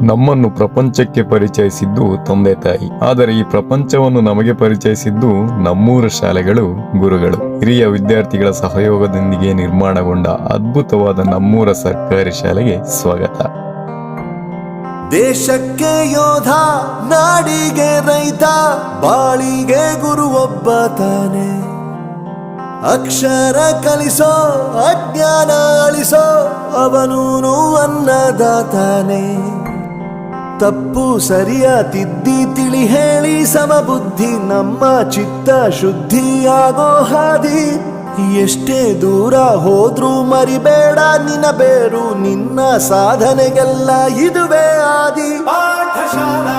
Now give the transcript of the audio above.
ನಮ್ಮನ್ನು ಪ್ರಪಂಚಕ್ಕೆ ಪರಿಚಯಿಸಿದ್ದು ತಂದೆ ತಾಯಿ, ಆದರೆ ಈ ಪ್ರಪಂಚವನ್ನು ನಮಗೆ ಪರಿಚಯಿಸಿದ್ದು ನಮ್ಮೂರ ಶಾಲೆಗಳು, ಗುರುಗಳು. ಹಿರಿಯ ವಿದ್ಯಾರ್ಥಿಗಳ ಸಹಯೋಗದೊಂದಿಗೆ ನಿರ್ಮಾಣಗೊಂಡ ಅದ್ಭುತವಾದ ನಮ್ಮೂರ ಸರ್ಕಾರಿ ಶಾಲೆಗೆ ಸ್ವಾಗತ. ದೇಶಕ್ಕೆ ಯೋಧ, ನಾಡಿಗೆ ರೈತ, ಬಾಳಿಗೆ ಗುರು ಒಬ್ಬ ತಾನೆ. ಅಕ್ಷರ ಕಲಿಸೋ, ಅಜ್ಞಾನ ಅಳಿಸೋ, ಅವನೂನು ಅನ್ನದಾತಾನೆ. ತಪ್ಪು ಸರಿಯ ತಿದ್ದಿ ತಿಳಿ ಹೇಳಿ ಸಮಬುದ್ಧಿ ನಮ್ಮ ಚಿತ್ತ ಶುದ್ಧಿಯಾಗೋ ಹಾದಿ. ಎಷ್ಟೇ ದೂರ ಹೋದ್ರೂ ಮರಿಬೇಡ ನಿನ್ನ ಬೇರು, ನಿನ್ನ ಸಾಧನೆಗೆಲ್ಲ ಇದುವೇ ಆದಿ. ಪಾಠಶಾಲಾ